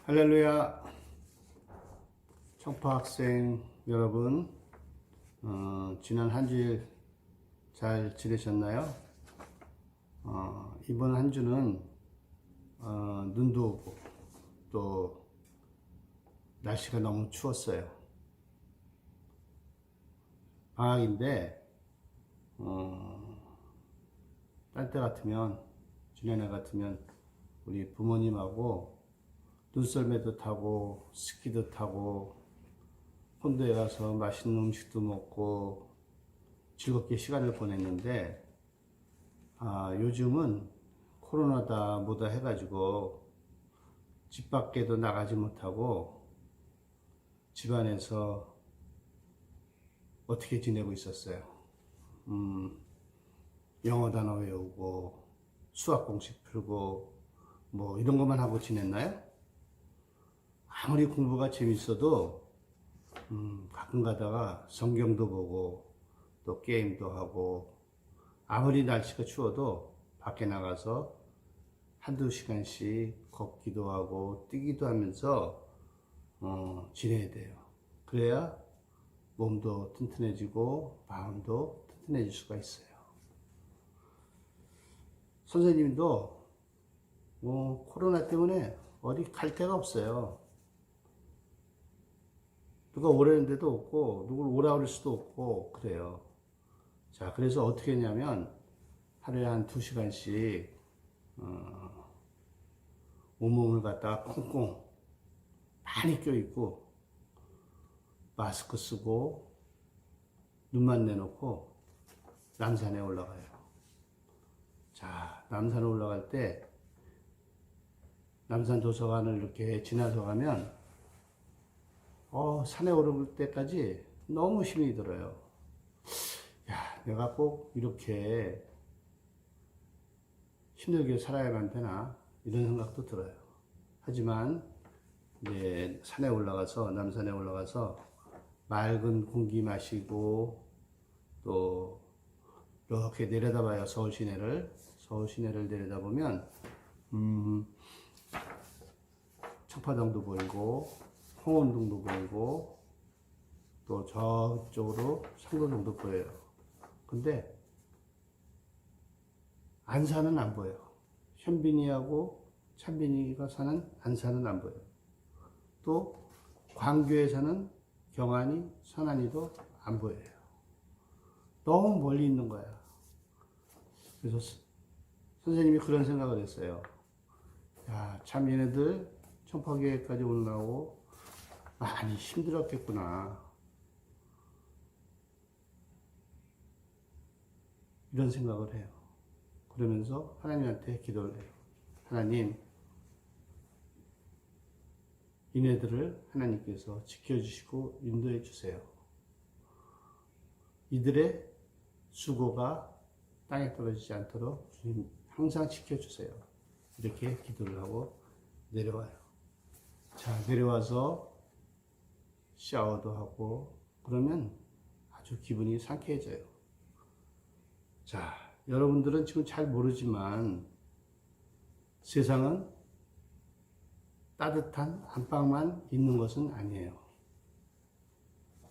할렐루야. 청파 학생 여러분, 지난 한 주일 잘 지내셨나요? 이번 한 주는 눈도 오고 또 날씨가 너무 추웠어요. 방학인데 딴 때 같으면, 지난해 같으면 우리 부모님하고 눈썰매도 타고 스키도 타고 혼도에 가서 맛있는 음식도 먹고 즐겁게 시간을 보냈는데, 요즘은 코로나다 뭐다 해가지고 집 밖에도 나가지 못하고 집안에서 어떻게 지내고 있었어요. 영어 단어 외우고 수학 공식 풀고 뭐 이런 것만 하고 지냈나요? 아무리 공부가 재밌어도 가끔 가다가 성경도 보고 또 게임도 하고, 아무리 날씨가 추워도 밖에 나가서 한두 시간씩 걷기도 하고 뛰기도 하면서 지내야 돼요. 그래야 몸도 튼튼해지고 마음도 튼튼해질 수가 있어요. 선생님도 코로나 때문에 어디 갈 데가 없어요. 누가 오라는 데도 없고 누굴 오라 그럴 수도 없고 그래요. 자, 그래서 어떻게 했냐면 하루에 한 2시간씩 온몸을 갖다가 꽁꽁 많이 껴입고 마스크 쓰고 눈만 내놓고 남산에 올라가요. 자, 남산에 올라갈 때 남산 도서관을 이렇게 지나서 가면 산에 오를 때까지 너무 힘이 들어요. 야, 내가 꼭 이렇게 힘들게 살아야만 되나 이런 생각도 들어요. 하지만 이제 남산에 올라가서 맑은 공기 마시고 또 이렇게 내려다봐요. 서울 시내를 내려다보면 청파동도 보이고 홍원동도 보이고 또 저쪽으로 상도동도 보여요. 근데 안산은 안 보여요. 현빈이하고 찬빈이가 사는 안산은 안 보여요. 또 광교에 사는 경안이, 선안이도 안 보여요. 너무 멀리 있는 거야. 그래서 선생님이 그런 생각을 했어요. 야, 참 얘네들 청파교회까지 올라오고 많이 힘들었겠구나, 이런 생각을 해요. 그러면서 하나님한테 기도를 해요. 하나님, 이네들을 하나님께서 지켜주시고 인도해 주세요. 이들의 수고가 땅에 떨어지지 않도록 주님 항상 지켜주세요. 이렇게 기도를 하고 내려와요. 자, 내려와서 샤워도 하고 그러면 아주 기분이 상쾌해져요. 자, 여러분들은 지금 잘 모르지만 세상은 따뜻한 안방만 있는 것은 아니에요.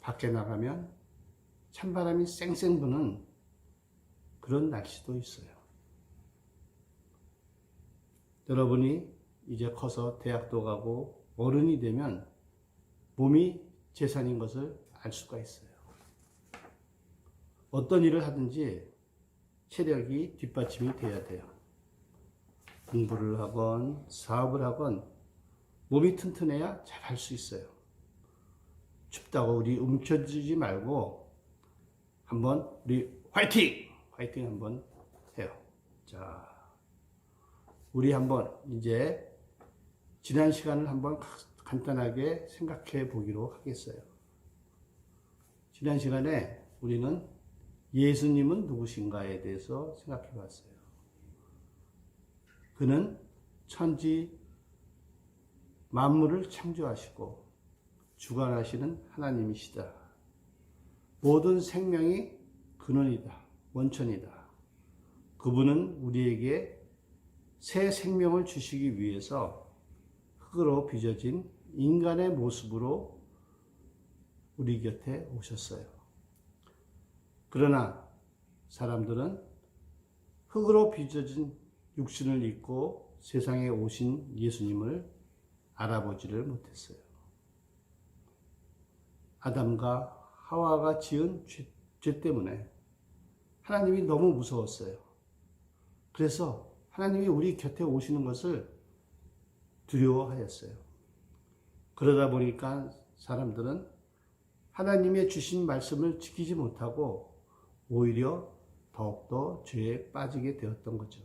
밖에 나가면 찬바람이 쌩쌩 부는 그런 날씨도 있어요. 여러분이 이제 커서 대학도 가고 어른이 되면 몸이 재산인 것을 알 수가 있어요. 어떤 일을 하든지 체력이 뒷받침이 돼야 돼요. 공부를 하건 사업을 하건 몸이 튼튼해야 잘 할 수 있어요. 춥다고 우리 움켜쥐지 말고 한번 우리 화이팅 한번 해요. 자, 우리 한번 이제 지난 시간을 한번 간단하게 생각해 보기로 하겠어요. 지난 시간에 우리는 예수님은 누구신가에 대해서 생각해 봤어요. 그는 천지 만물을 창조하시고 주관하시는 하나님이시다. 모든 생명이 근원이다. 원천이다. 그분은 우리에게 새 생명을 주시기 위해서 흙으로 빚어진 인간의 모습으로 우리 곁에 오셨어요. 그러나 사람들은 흙으로 빚어진 육신을 입고 세상에 오신 예수님을 알아보지를 못했어요. 아담과 하와가 지은 죄 때문에 하나님이 너무 무서웠어요. 그래서 하나님이 우리 곁에 오시는 것을 두려워하였어요. 그러다 보니까 사람들은 하나님의 주신 말씀을 지키지 못하고 오히려 더욱더 죄에 빠지게 되었던 거죠.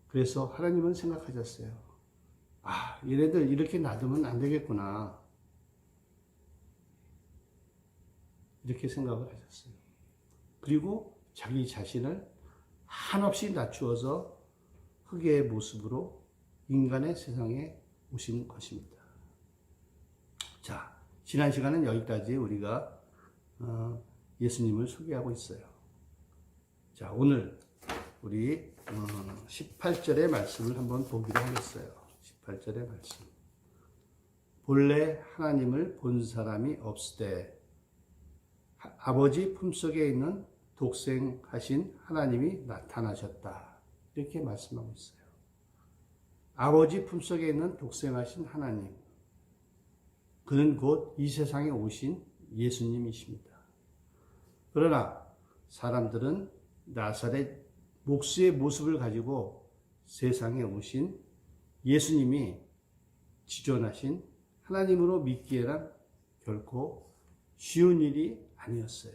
그래서 하나님은 생각하셨어요. 얘네들 이렇게 놔두면 안 되겠구나. 이렇게 생각을 하셨어요. 그리고 자기 자신을 한없이 낮추어서 흙의 모습으로 인간의 세상에 오신 것입니다. 자, 지난 시간은 여기까지 우리가 예수님을 소개하고 있어요. 자, 오늘 우리 18절의 말씀을 한번 보기로 하겠어요. 18절의 말씀. 본래 하나님을 본 사람이 없으되 아버지 품속에 있는 독생하신 하나님이 나타나셨다. 이렇게 말씀하고 있어요. 아버지 품속에 있는 독생하신 하나님. 그는 곧 이 세상에 오신 예수님이십니다. 그러나 사람들은 나사렛 목수의 모습을 가지고 세상에 오신 예수님이 지존하신 하나님으로 믿기에는 결코 쉬운 일이 아니었어요.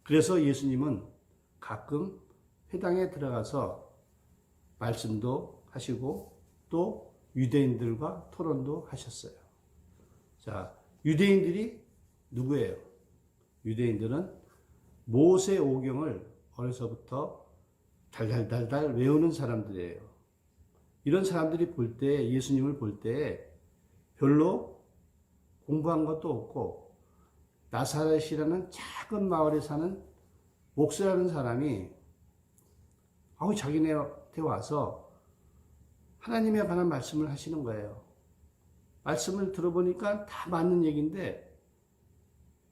그래서 예수님은 가끔 회당에 들어가서 말씀도 하시고 또 유대인들과 토론도 하셨어요. 자, 유대인들이 누구예요? 유대인들은 모세 오경을 어려서부터 달달달달 외우는 사람들이에요. 이런 사람들이 볼 때, 예수님을 볼 때 별로 공부한 것도 없고 나사렛이라는 작은 마을에 사는 목수라는 사람이 자기네한테 와서 하나님에 관한 말씀을 하시는 거예요. 말씀을 들어보니까 다 맞는 얘기인데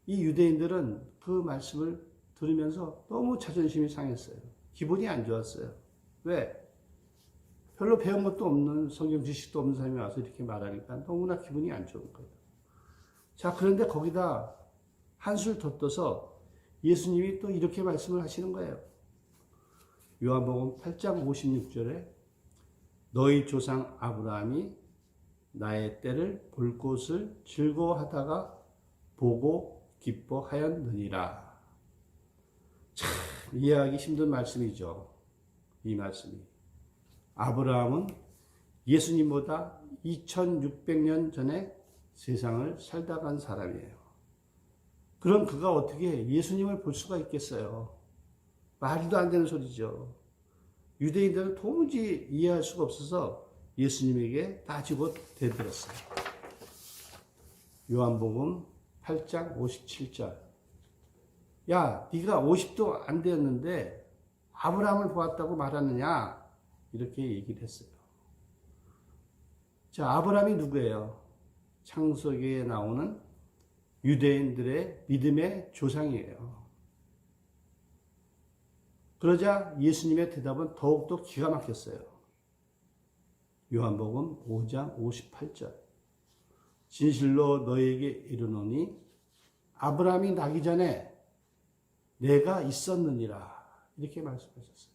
이 유대인들은 그 말씀을 들으면서 너무 자존심이 상했어요. 기분이 안 좋았어요. 왜? 별로 배운 것도 없는, 성경 지식도 없는 사람이 와서 이렇게 말하니까 너무나 기분이 안 좋은 거예요. 자, 그런데 거기다 한술 더 떠서 예수님이 또 이렇게 말씀을 하시는 거예요. 요한복음 8장 56절에 너희 조상 아브라함이 나의 때를 볼 것을 즐거워하다가 보고 기뻐하였느니라. 참 이해하기 힘든 말씀이죠. 이 말씀이. 아브라함은 예수님보다 2600년 전에 세상을 살다 간 사람이에요. 그럼 그가 어떻게 예수님을 볼 수가 있겠어요? 말도 안 되는 소리죠. 유대인들은 도무지 이해할 수가 없어서 예수님에게 따지고 대들었어요. 요한복음 8장 57절. 야, 네가 50도 안 되었는데 아브라함을 보았다고 말하느냐? 이렇게 얘기를 했어요. 자, 아브라함이 누구예요? 창세기에 나오는 유대인들의 믿음의 조상이에요. 그러자 예수님의 대답은 더욱더 기가 막혔어요. 요한복음 5장 58절. 진실로 너에게 이르노니 아브라함이 나기 전에 내가 있었느니라. 이렇게 말씀하셨어요.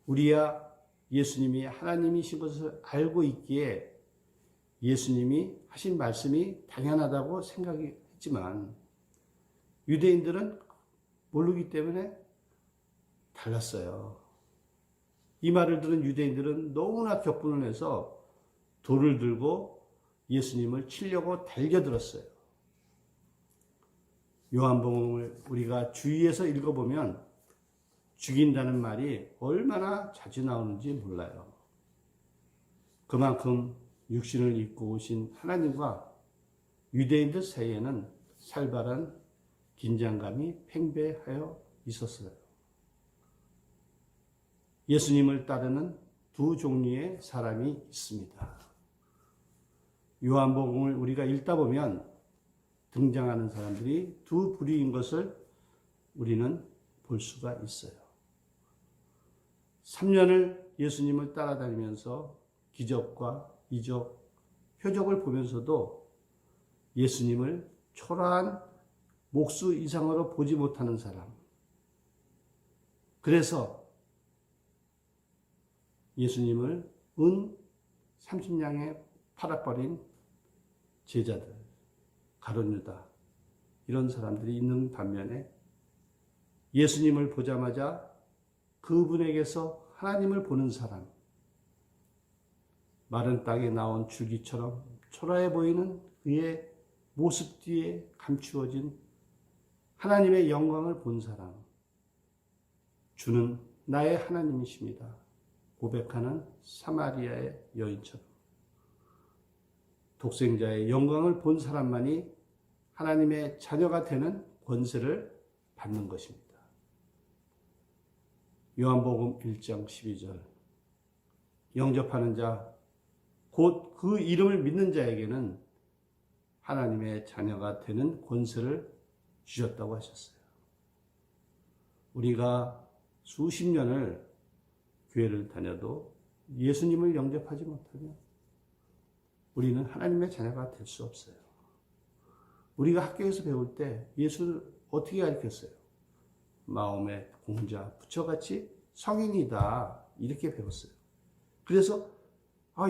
우리야 예수님이 하나님이신 것을 알고 있기에 예수님이 하신 말씀이 당연하다고 생각했지만 유대인들은 모르기 때문에 달랐어요. 이 말을 들은 유대인들은 너무나 격분을 해서 돌을 들고 예수님을 치려고 달려들었어요. 요한복음을 우리가 주위에서 읽어보면 죽인다는 말이 얼마나 자주 나오는지 몰라요. 그만큼 육신을 입고 오신 하나님과 유대인들 사이에는 살벌한 긴장감이 팽배하여 있었어요. 예수님을 따르는 두 종류의 사람이 있습니다. 요한복음을 우리가 읽다 보면 등장하는 사람들이 두 부류인 것을 우리는 볼 수가 있어요. 3년을 예수님을 따라다니면서 기적과 이적, 표적을 보면서도 예수님을 초라한 목수 이상으로 보지 못하는 사람. 그래서 예수님을 은 30냥에 팔아버린 제자들, 가룟 유다, 이런 사람들이 있는 반면에 예수님을 보자마자 그분에게서 하나님을 보는 사람, 마른 땅에 나온 줄기처럼 초라해 보이는 그의 모습 뒤에 감추어진 하나님의 영광을 본 사람, 주는 나의 하나님이십니다 고백하는 사마리아의 여인처럼 독생자의 영광을 본 사람만이 하나님의 자녀가 되는 권세를 받는 것입니다. 요한복음 1장 12절 영접하는 자, 곧 그 이름을 믿는 자에게는 하나님의 자녀가 되는 권세를 주셨다고 하셨어요. 우리가 수십 년을 교회를 다녀도 예수님을 영접하지 못하면 우리는 하나님의 자녀가 될 수 없어요. 우리가 학교에서 배울 때 예수를 어떻게 가르쳤어요? 마음의 공자, 부처같이 성인이다, 이렇게 배웠어요. 그래서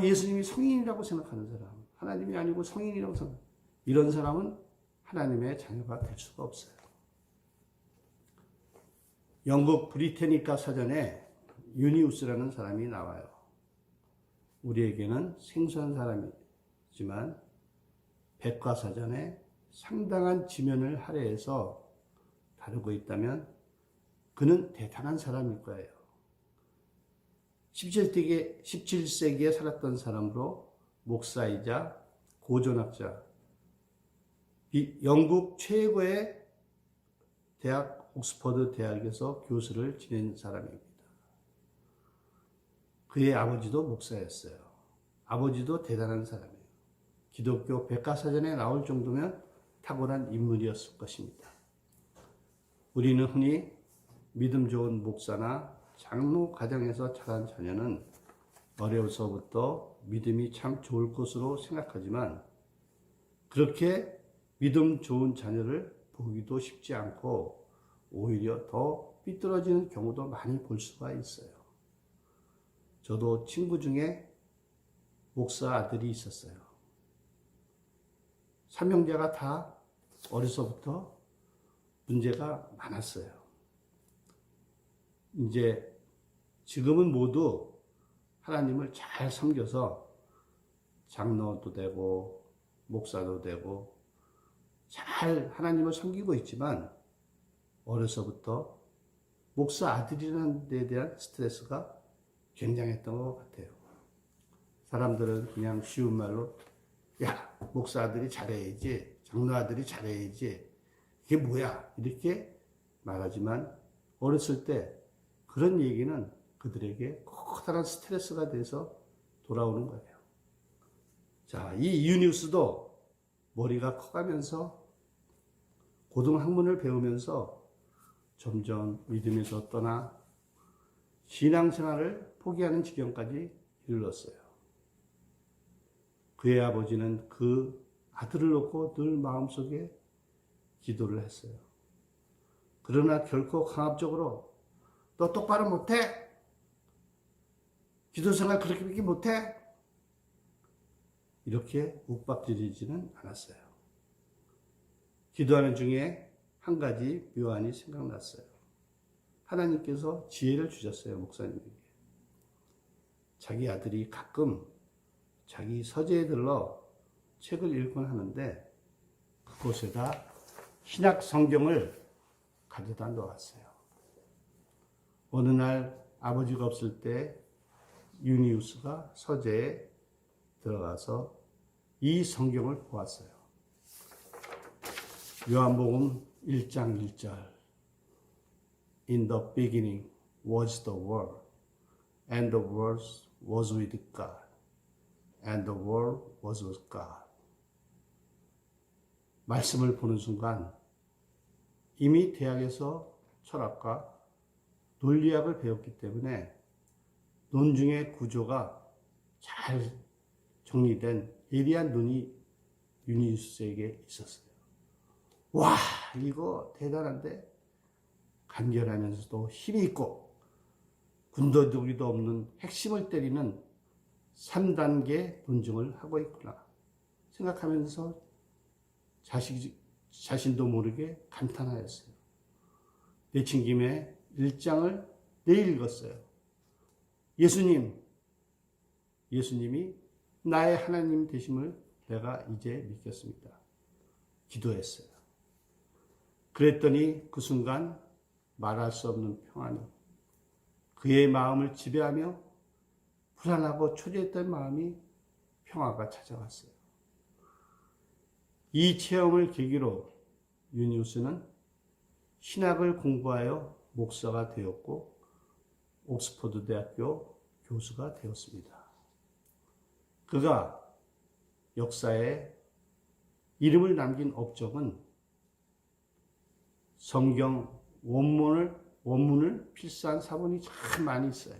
예수님이 성인이라고 생각하는 사람, 하나님이 아니고 성인이라고 생각, 이런 사람은 하나님의 자녀가 될 수가 없어요. 영국 브리테니카 사전에 유니우스라는 사람이 나와요. 우리에게는 생소한 사람이지만 백과사전에 상당한 지면을 할애해서 다루고 있다면 그는 대단한 사람일 거예요. 17세기에 살았던 사람으로 목사이자 고전학자, 영국 최고의 대학 옥스퍼드 대학에서 교수를 지낸 사람입니다. 그의 아버지도 목사였어요. 아버지도 대단한 사람이에요. 기독교 백과사전에 나올 정도면 탁월한 인물이었을 것입니다. 우리는 흔히 믿음 좋은 목사나 장로 가정에서 자란 자녀는 어려서부터 믿음이 참 좋을 것으로 생각하지만 그렇게 믿음 좋은 자녀를 보기도 쉽지 않고 오히려 더 삐뚤어지는 경우도 많이 볼 수가 있어요. 저도 친구 중에 목사 아들이 있었어요. 삼형제가 다 어려서부터 문제가 많았어요. 이제 지금은 모두 하나님을 잘 섬겨서 장로도 되고 목사도 되고 잘 하나님을 섬기고 있지만 어려서부터 목사 아들이라는 데에 대한 스트레스가 굉장했던 것 같아요. 사람들은 그냥 쉬운 말로 야, 목사 아들이 잘해야지, 장로 아들이 잘해야지, 이게 뭐야, 이렇게 말하지만 어렸을 때 그런 얘기는 그들에게 커다란 스트레스가 돼서 돌아오는 거예요. 자, 이 유니우스도 머리가 커가면서 고등학문을 배우면서 점점 믿음에서 떠나 신앙생활을 포기하는 지경까지 이르렀어요. 그의 아버지는 그 아들을 놓고 늘 마음속에 기도를 했어요. 그러나 결코 강압적으로 너 똑바로 못해? 기도생활 그렇게밖에 못해? 이렇게 욱박지르지는 않았어요. 기도하는 중에 한 가지 묘안이 생각났어요. 하나님께서 지혜를 주셨어요, 목사님에게. 자기 아들이 가끔 자기 서재에 들러 책을 읽곤 하는데 그곳에다 신약 성경을 가져다 놓았어요. 어느 날 아버지가 없을 때 유니우스가 서재에 들어가서 이 성경을 보았어요. 요한복음 1장 1절 In the beginning was the Word, and the Word was with God, and the Word was with God. 말씀을 보는 순간 이미 대학에서 철학과 논리학을 배웠기 때문에 논중의 구조가 잘 정리된 예리한 눈이 유니스에게 있었어요. 와, 이거 대단한데 간결하면서도 힘이 있고 군더더기도 없는 핵심을 때리는 3단계 논증을 하고 있구나 생각하면서 자신도 모르게 감탄하였어요. 내친 김에 1장을 내일 읽었어요. 예수님이 나의 하나님 되심을 내가 이제 믿겠습니다. 기도했어요. 그랬더니 그 순간 말할 수 없는 평안이 그의 마음을 지배하며 불안하고 초조했던 마음이 평화가 찾아왔어요. 이 체험을 계기로 유니우스는 신학을 공부하여 목사가 되었고 옥스퍼드 대학교 교수가 되었습니다. 그가 역사에 이름을 남긴 업적은 성경 원문을 필사한 사본이 참 많이 있어요.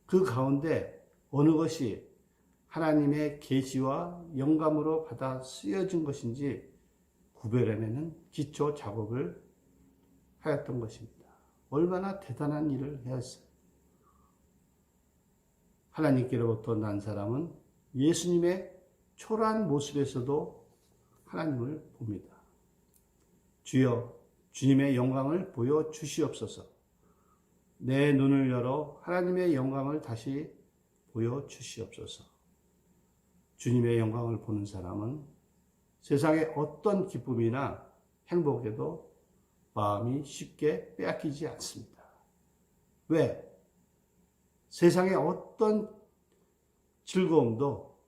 그 가운데 어느 것이 하나님의 계시와 영감으로 받아 쓰여진 것인지 구별해내는 기초 작업을 하였던 것입니다. 얼마나 대단한 일을 하였어요. 하나님께로부터 난 사람은 예수님의 초라한 모습에서도 하나님을 봅니다. 주여, 주님의 영광을 보여 주시옵소서. 내 눈을 열어 하나님의 영광을 다시 보여 주시옵소서. 주님의 영광을 보는 사람은 세상의 어떤 기쁨이나 행복에도 마음이 쉽게 빼앗기지 않습니다. 왜? 세상의 어떤 즐거움도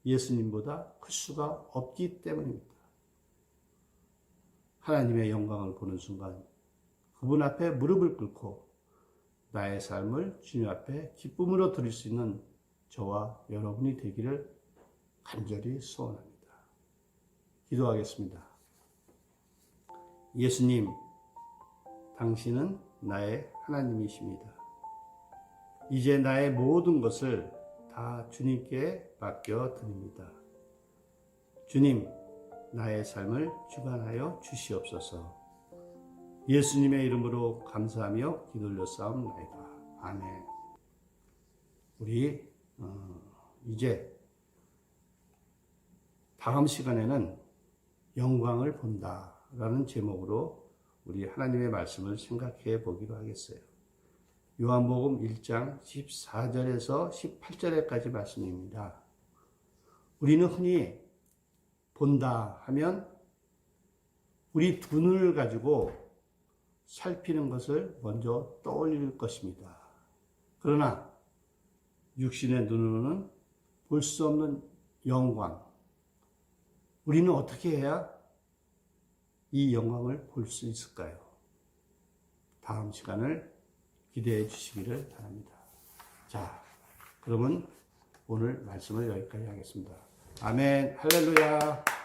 예수님보다 클 수가 없기 때문입니다. 하나님의 영광을 보는 순간 그분 앞에 무릎을 꿇고 나의 삶을 주님 앞에 기쁨으로 드릴 수 있는 저와 여러분이 되기를 간절히 소원합니다. 기도하겠습니다. 예수님, 당신은 나의 하나님이십니다. 이제 나의 모든 것을 다 주님께 맡겨 드립니다. 주님, 나의 삶을 주관하여 주시옵소서. 예수님의 이름으로 감사하며 기도를 싸움나이다. 아멘. 우리 이제 다음 시간에는 영광을 본다라는 제목으로 우리 하나님의 말씀을 생각해 보기로 하겠어요. 요한복음 1장 14절에서 18절까지 말씀입니다. 우리는 흔히 본다 하면 우리 두 눈을 가지고 살피는 것을 먼저 떠올릴 것입니다. 그러나 육신의 눈으로는 볼 수 없는 영광, 우리는 어떻게 해야 이 영광을 볼 수 있을까요? 다음 시간을 기대해 주시기를 바랍니다. 자, 그러면 오늘 말씀을 여기까지 하겠습니다. 아멘, 할렐루야.